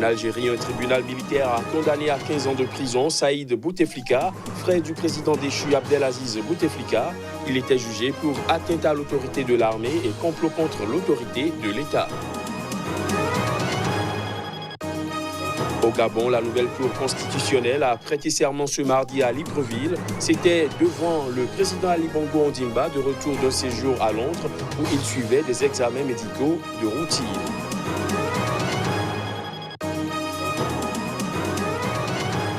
En Algérie, un tribunal militaire a condamné à 15 ans de prison Saïd Bouteflika, frère du président déchu Abdelaziz Bouteflika. Il était jugé pour atteinte à l'autorité de l'armée et complot contre l'autorité de l'État. Au Gabon, la nouvelle Cour constitutionnelle a prêté serment ce mardi à Libreville. C'était devant le président Ali Bongo Ondimba, de retour d'un séjour à Londres, où il suivait des examens médicaux de routine.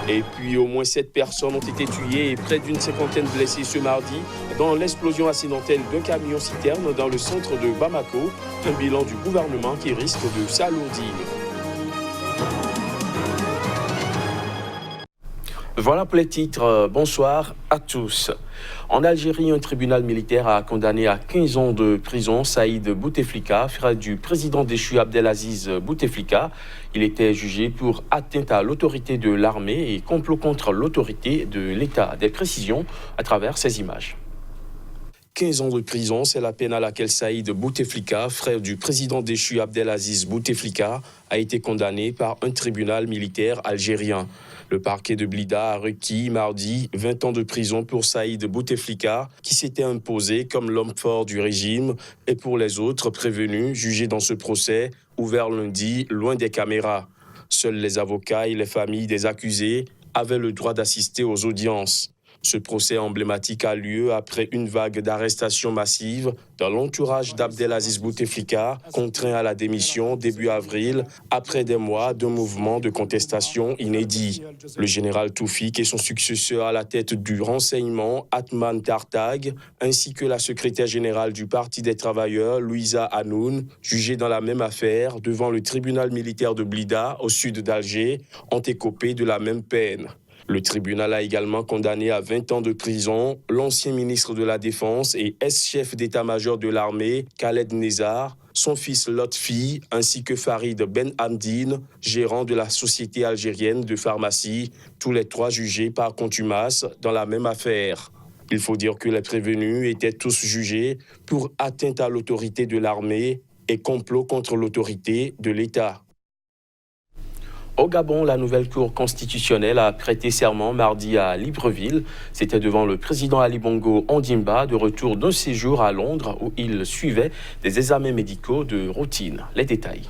Et puis, au moins 7 personnes ont été tuées et près d'une cinquantaine blessées ce mardi dans l'explosion accidentelle d'un camion-citerne dans le centre de Bamako. Un bilan du gouvernement qui risque de s'alourdir. Voilà pour les titres. Bonsoir à tous. En Algérie, un tribunal militaire a condamné à 15 ans de prison Saïd Bouteflika, frère du président déchu Abdelaziz Bouteflika. Il était jugé pour atteinte à l'autorité de l'armée et complot contre l'autorité de l'État. Des précisions à travers ces images. 15 ans de prison, c'est la peine à laquelle Saïd Bouteflika, frère du président déchu Abdelaziz Bouteflika, a été condamné par un tribunal militaire algérien. Le parquet de Blida a requis mardi 20 ans de prison pour Saïd Bouteflika, qui s'était imposé comme l'homme fort du régime, et pour les autres prévenus jugés dans ce procès, ouvert lundi, loin des caméras. Seuls les avocats et les familles des accusés avaient le droit d'assister aux audiences. Ce procès emblématique a lieu après une vague d'arrestations massives dans l'entourage d'Abdelaziz Bouteflika, contraint à la démission début avril, après des mois de mouvements de contestation inédits. Le général Toufik et son successeur à la tête du renseignement, Atman Tartag, ainsi que la secrétaire générale du Parti des travailleurs, Louisa Hanoun, jugés dans la même affaire devant le tribunal militaire de Blida, au sud d'Alger, ont écopé de la même peine. Le tribunal a également condamné à 20 ans de prison l'ancien ministre de la Défense et ex-chef d'état-major de l'armée, Khaled Nezar, son fils Lotfi, ainsi que Farid Ben Hamdine, gérant de la société algérienne de pharmacie, tous les trois jugés par contumace dans la même affaire. Il faut dire que les prévenus étaient tous jugés pour atteinte à l'autorité de l'armée et complot contre l'autorité de l'État. Au Gabon, la nouvelle Cour constitutionnelle a prêté serment mardi à Libreville. C'était devant le président Ali Bongo Ondimba, de retour d'un séjour à Londres où il suivait des examens médicaux de routine. Les détails.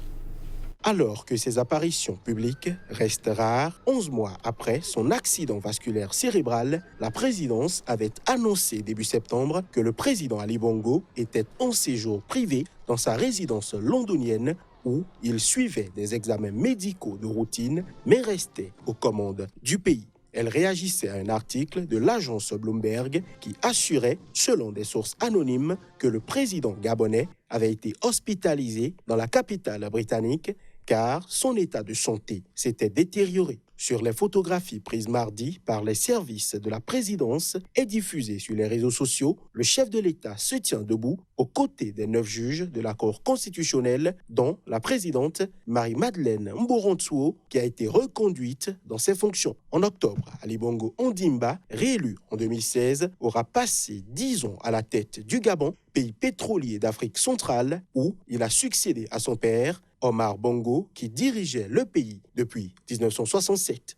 Alors que ses apparitions publiques restent rares, 11 mois après son accident vasculaire cérébral, la présidence avait annoncé début septembre que le président Ali Bongo était en séjour privé dans sa résidence londonienne où il suivait des examens médicaux de routine mais restait aux commandes du pays. Elle réagissait à un article de l'agence Bloomberg qui assurait, selon des sources anonymes, que le président gabonais avait été hospitalisé dans la capitale britannique car son état de santé s'était détérioré. Sur les photographies prises mardi par les services de la présidence et diffusées sur les réseaux sociaux, le chef de l'État se tient debout aux côtés des 9 juges de la Cour constitutionnelle, dont la présidente Marie-Madeleine Mborantouo, qui a été reconduite dans ses fonctions. En octobre, Ali Bongo Ondimba, réélu en 2016, aura passé 10 ans à la tête du Gabon, pays pétrolier d'Afrique centrale, où il a succédé à son père, Omar Bongo, qui dirigeait le pays depuis 1967.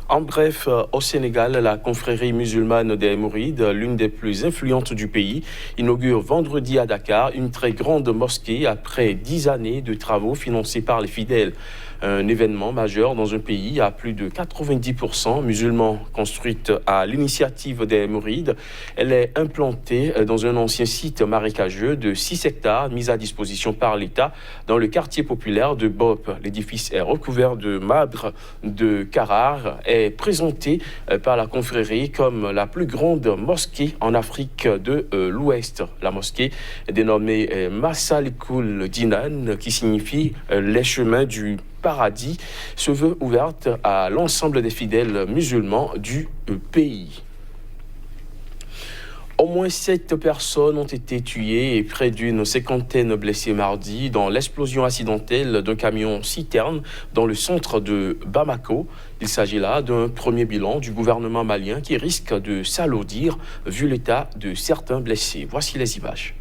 En bref, au Sénégal, la confrérie musulmane des Mourides, l'une des plus influentes du pays, inaugure vendredi à Dakar une très grande mosquée après 10 années de travaux financés par les fidèles. Un événement majeur dans un pays à plus de 90% musulmans. Construite à l'initiative des Mourides, elle est implantée dans un ancien site marécageux de 6 hectares mis à disposition par l'État dans le quartier populaire de Bop. L'édifice est recouvert de marbre de Carrare et est présenté par la confrérie comme la plus grande mosquée en Afrique de l'Ouest. La mosquée est dénommée Massalikul Jinan, qui signifie les chemins du paradis, se veut ouverte à l'ensemble des fidèles musulmans du pays. Au moins 7 personnes ont été tuées et près d'une cinquantaine blessées mardi dans l'explosion accidentelle d'un camion-citerne dans le centre de Bamako. Il s'agit là d'un premier bilan du gouvernement malien qui risque de s'alourdir vu l'état de certains blessés. Voici les images.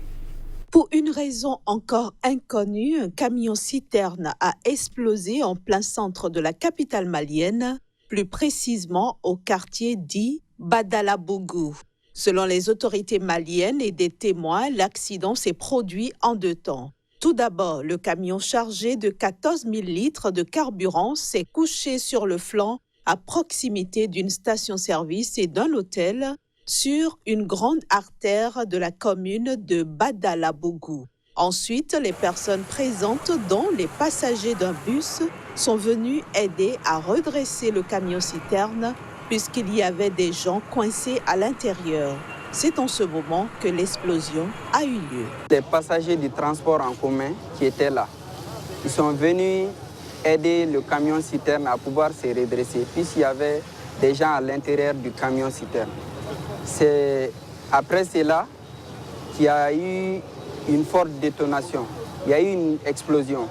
Pour une raison encore inconnue, un camion-citerne a explosé en plein centre de la capitale malienne, plus précisément au quartier dit Badalabougou. Selon les autorités maliennes et des témoins, l'accident s'est produit en 2 temps. Tout d'abord, le camion chargé de 14 000 litres de carburant s'est couché sur le flanc à proximité d'une station-service et d'un hôtel sur une grande artère de la commune de Badalabougou. Ensuite, les personnes présentes, dont les passagers d'un bus, sont venues aider à redresser le camion-citerne puisqu'il y avait des gens coincés à l'intérieur. C'est en ce moment que l'explosion a eu lieu. Les passagers du transport en commun qui étaient là, ils sont venus aider le camion-citerne à pouvoir se redresser puisqu'il y avait des gens à l'intérieur du camion-citerne. C'est après cela qu'il y a eu une forte détonation. Il y a eu une explosion.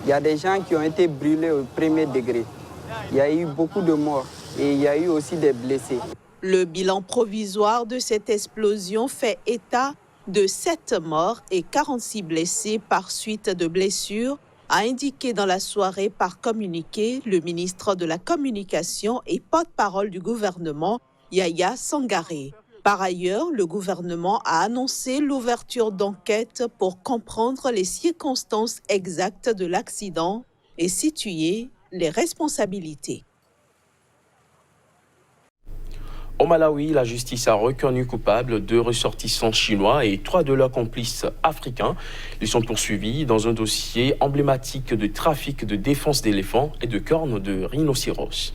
Il y a des gens qui ont été brûlés au premier degré. Il y a eu beaucoup de morts et il y a eu aussi des blessés. Le bilan provisoire de cette explosion fait état de 7 morts et 46 blessés par suite de blessures, a indiqué dans la soirée par communiqué le ministre de la Communication et porte-parole du gouvernement, Yaya Sangaré. Par ailleurs, le gouvernement a annoncé l'ouverture d'enquêtes pour comprendre les circonstances exactes de l'accident et situer les responsabilités. Au Malawi, la justice a reconnu coupables 2 ressortissants chinois et 3 de leurs complices africains. Ils sont poursuivis dans un dossier emblématique de trafic de défense d'éléphants et de cornes de rhinocéros.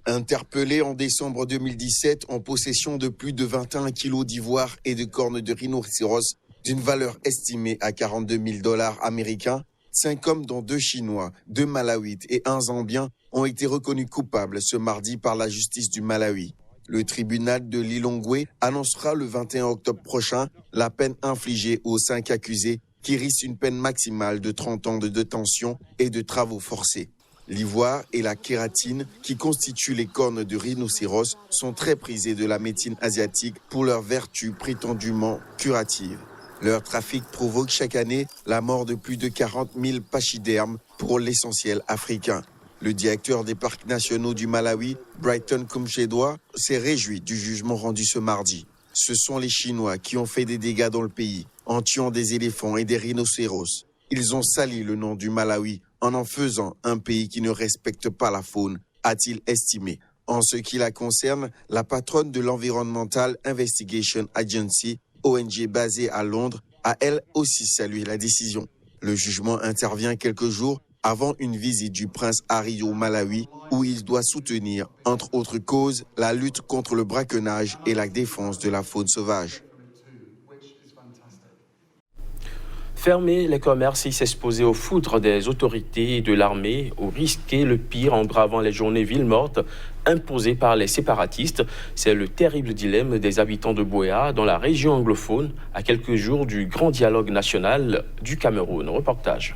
Interpellés en décembre 2017 en possession de plus de 21 kilos d'ivoire et de cornes de rhinocéros d'une valeur estimée à $42 000 américains, 5 hommes dont 2 Chinois, 2 Malawites et 1 Zambien ont été reconnus coupables ce mardi par la justice du Malawi. Le tribunal de Lilongwe annoncera le 21 octobre prochain la peine infligée aux 5 accusés qui risquent une peine maximale de 30 ans de détention et de travaux forcés. L'ivoire et la kératine, qui constituent les cornes de rhinocéros, sont très prisés de la médecine asiatique pour leurs vertus prétendument curatives. Leur trafic provoque chaque année la mort de plus de 40 000 pachydermes, pour l'essentiel africains. Le directeur des parcs nationaux du Malawi, Brighton Kumchedwa, s'est réjoui du jugement rendu ce mardi. Ce sont les Chinois qui ont fait des dégâts dans le pays, en tuant des éléphants et des rhinocéros. Ils ont sali le nom du Malawi en faisant un pays qui ne respecte pas la faune, a-t-il estimé. En ce qui la concerne, la patronne de l'Environmental Investigation Agency, ONG basée à Londres, a elle aussi salué la décision. Le jugement intervient quelques jours avant une visite du prince Harry au Malawi, où il doit soutenir, entre autres causes, la lutte contre le braconnage et la défense de la faune sauvage. Fermer les commerces et s'exposer aux foudres des autorités et de l'armée, ou risquer le pire en bravant les journées villes mortes imposées par les séparatistes, c'est le terrible dilemme des habitants de Buea dans la région anglophone, à quelques jours du grand dialogue national du Cameroun. Reportage.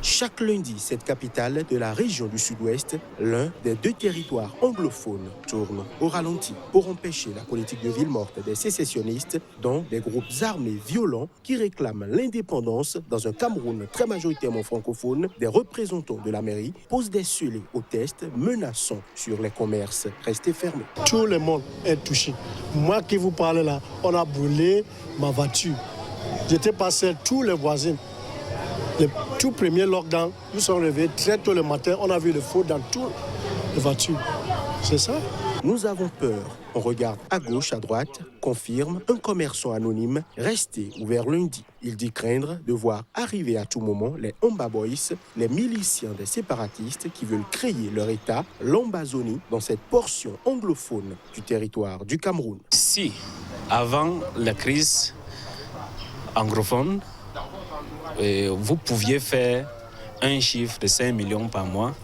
Chaque lundi, cette capitale de la région du Sud-Ouest, l'un des 2 territoires anglophones, tourne au ralenti pour empêcher la politique de ville morte des sécessionnistes, dont des groupes armés violents qui réclament l'indépendance dans un Cameroun très majoritairement francophone. Des représentants de la mairie posent des scellés au test menaçant sur les commerces restés fermés. Tout le monde est touché. Moi qui vous parle là, on a brûlé ma voiture. J'étais passé tous les voisins. Le tout premier lockdown, nous sommes réveillés très tôt le matin, on a vu le feu dans toutes les voitures. C'est ça. Nous avons peur. On regarde à gauche, à droite, confirme un commerçant anonyme resté ouvert lundi. Il dit craindre de voir arriver à tout moment les Omba Boys, les miliciens des séparatistes qui veulent créer leur État, l'Ambazonie, dans cette portion anglophone du territoire du Cameroun. Si, avant la crise anglophone, vous pouviez faire un chiffre de 5 millions par mois.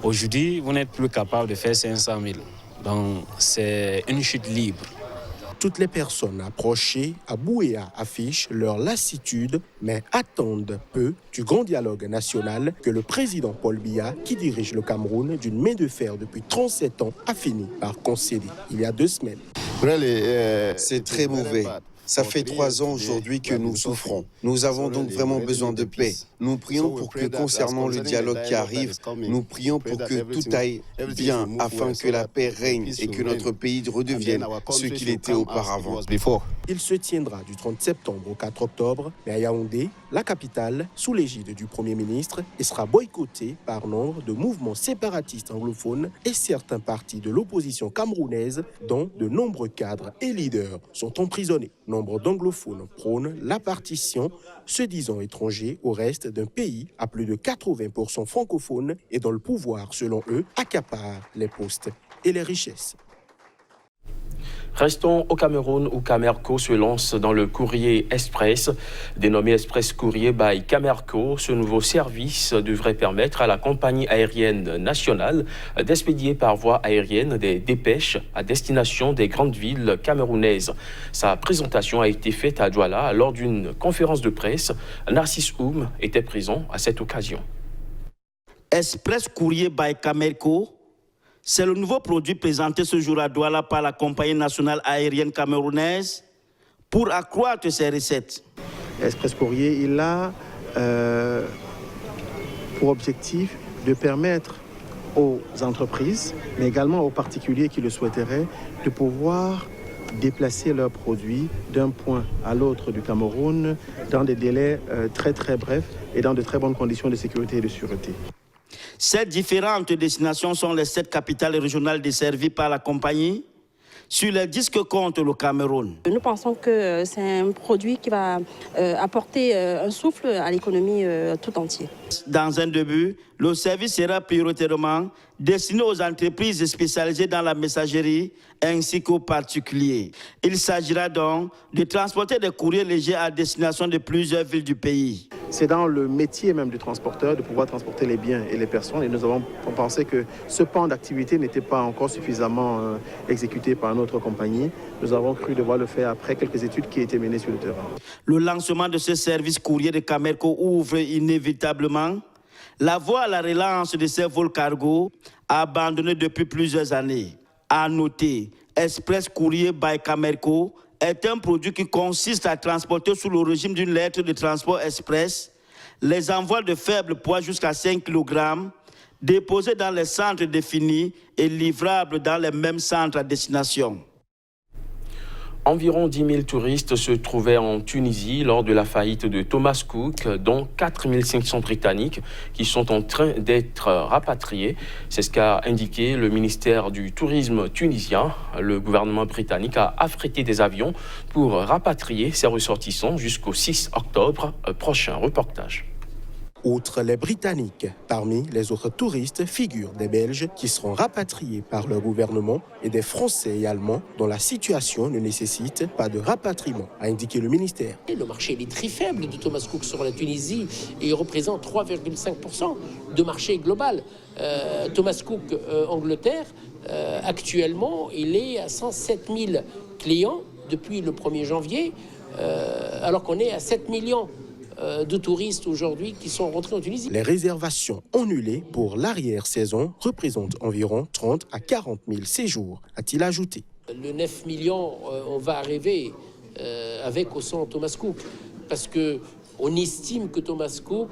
Aujourd'hui, vous n'êtes plus capable de faire 500 000. Donc, c'est une chute libre. Toutes les personnes approchées à Buea affichent leur lassitude, mais attendent peu du grand dialogue national que le président Paul Biya, qui dirige le Cameroun d'une main de fer depuis 37 ans, a fini par concéder il y a 2 semaines. C'est très mauvais. Ça fait 3 ans aujourd'hui que nous souffrons. Nous avons donc vraiment besoin de paix. Nous prions pour que, concernant le dialogue qui arrive, nous prions pour que tout aille bien afin que la paix règne et que notre pays redevienne ce qu'il était auparavant. Il se tiendra du 30 septembre au 4 octobre, mais à Yaoundé, la capitale, sous l'égide du Premier ministre, et sera boycottée par nombre de mouvements séparatistes anglophones et certains partis de l'opposition camerounaise, dont de nombreux cadres et leaders sont emprisonnés. Nombre d'anglophones prônent la partition, se disant étrangers au reste d'un pays à plus de 80% francophone et dont le pouvoir, selon eux, accapare les postes et les richesses. Restons au Cameroun où Camerco se lance dans le courrier Express. Dénommé Express Courrier by Camerco, ce nouveau service devrait permettre à la compagnie aérienne nationale d'expédier par voie aérienne des dépêches à destination des grandes villes camerounaises. Sa présentation a été faite à Douala lors d'une conférence de presse. Narcisse Oum était présent à cette occasion. Express Courrier by Camerco, c'est le nouveau produit présenté ce jour à Douala par la compagnie nationale aérienne camerounaise pour accroître ses recettes. Express Courrier, il a pour objectif de permettre aux entreprises, mais également aux particuliers qui le souhaiteraient, de pouvoir déplacer leurs produits d'un point à l'autre du Cameroun dans des délais très très brefs et dans de très bonnes conditions de sécurité et de sûreté. Ces différentes destinations sont les 7 capitales régionales desservies par la compagnie sur les 10 que compte le Cameroun. Nous pensons que c'est un produit qui va apporter un souffle à l'économie tout entière. Dans un début, le service sera prioritairement destiné aux entreprises spécialisées dans la messagerie ainsi qu'aux particuliers. Il s'agira donc de transporter des courriers légers à destination de plusieurs villes du pays. C'est dans le métier même du transporteur de pouvoir transporter les biens et les personnes. Et nous avons pensé que ce pan d'activité n'était pas encore suffisamment exécuté par notre compagnie. Nous avons cru devoir le faire après quelques études qui étaient menées sur le terrain. Le lancement de ce service courrier de Camerco ouvre inévitablement la voie à la relance de ces vols cargo abandonnés depuis plusieurs années. À noter, Express Courrier by Camerco est un produit qui consiste à transporter sous le régime d'une lettre de transport express les envois de faible poids jusqu'à 5 kg déposés dans les centres définis et livrables dans les mêmes centres à destination. Environ 10 000 touristes se trouvaient en Tunisie lors de la faillite de Thomas Cook, dont 4 500 Britanniques qui sont en train d'être rapatriés. C'est ce qu'a indiqué le ministère du Tourisme tunisien. Le gouvernement britannique a affrété des avions pour rapatrier ses ressortissants jusqu'au 6 octobre prochain. Reportage. Outre les Britanniques, parmi les autres touristes figurent des Belges qui seront rapatriés par leur gouvernement et des Français et Allemands dont la situation ne nécessite pas de rapatriement, a indiqué le ministère. Le marché est très faible de Thomas Cook sur la Tunisie et il représente 3,5% de marché global. Thomas Cook Angleterre, actuellement, il est à 107 000 clients depuis le 1er janvier, alors qu'on est à 7 millions de touristes aujourd'hui qui sont rentrés en Tunisie. Les réservations annulées pour l'arrière-saison représentent environ 30 à 40 000 séjours, a-t-il ajouté. Le 9 millions, on va arriver avec ou sans Thomas Cook, parce qu'on estime que Thomas Cook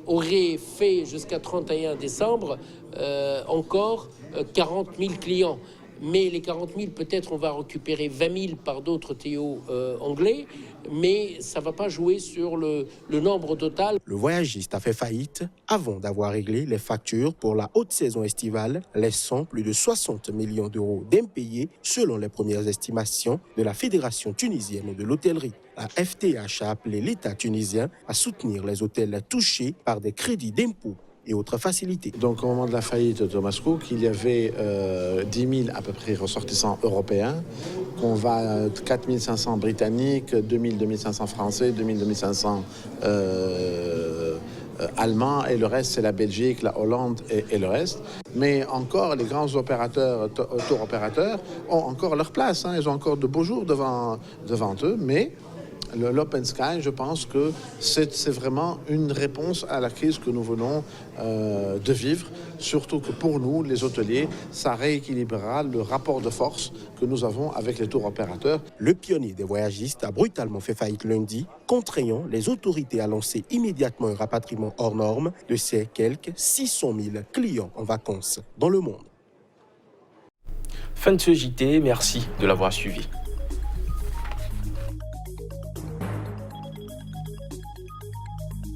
aurait fait jusqu'à 31 décembre encore 40 000 clients. Mais les 40 000, peut-être on va récupérer 20 000 par d'autres TO anglais, mais ça ne va pas jouer sur le nombre total. Le voyagiste a fait faillite avant d'avoir réglé les factures pour la haute saison estivale, laissant plus de 60 millions d'euros d'impayés selon les premières estimations de la Fédération tunisienne de l'hôtellerie. La FTH a appelé l'État tunisien à soutenir les hôtels touchés par des crédits d'impôt et autres facilités. Donc au moment de la faillite de Thomas Cook, il y avait 10 000 à peu près ressortissants européens. On va 4 500 britanniques, 2 500 français, 2 500 allemands et le reste c'est la Belgique, la Hollande et le reste. Mais encore les grands opérateurs, tour opérateurs ont encore leur place. Ils ont encore de beaux jours devant eux, mais l'Open Sky, je pense que c'est vraiment une réponse à la crise que nous venons de vivre. Surtout que pour nous, les hôteliers, ça rééquilibrera le rapport de force que nous avons avec les tours opérateurs. Le pionnier des voyagistes a brutalement fait faillite lundi, contraignant les autorités à lancer immédiatement un rapatriement hors norme de ses quelques 600 000 clients en vacances dans le monde. Fin de ce JT, merci de l'avoir suivi.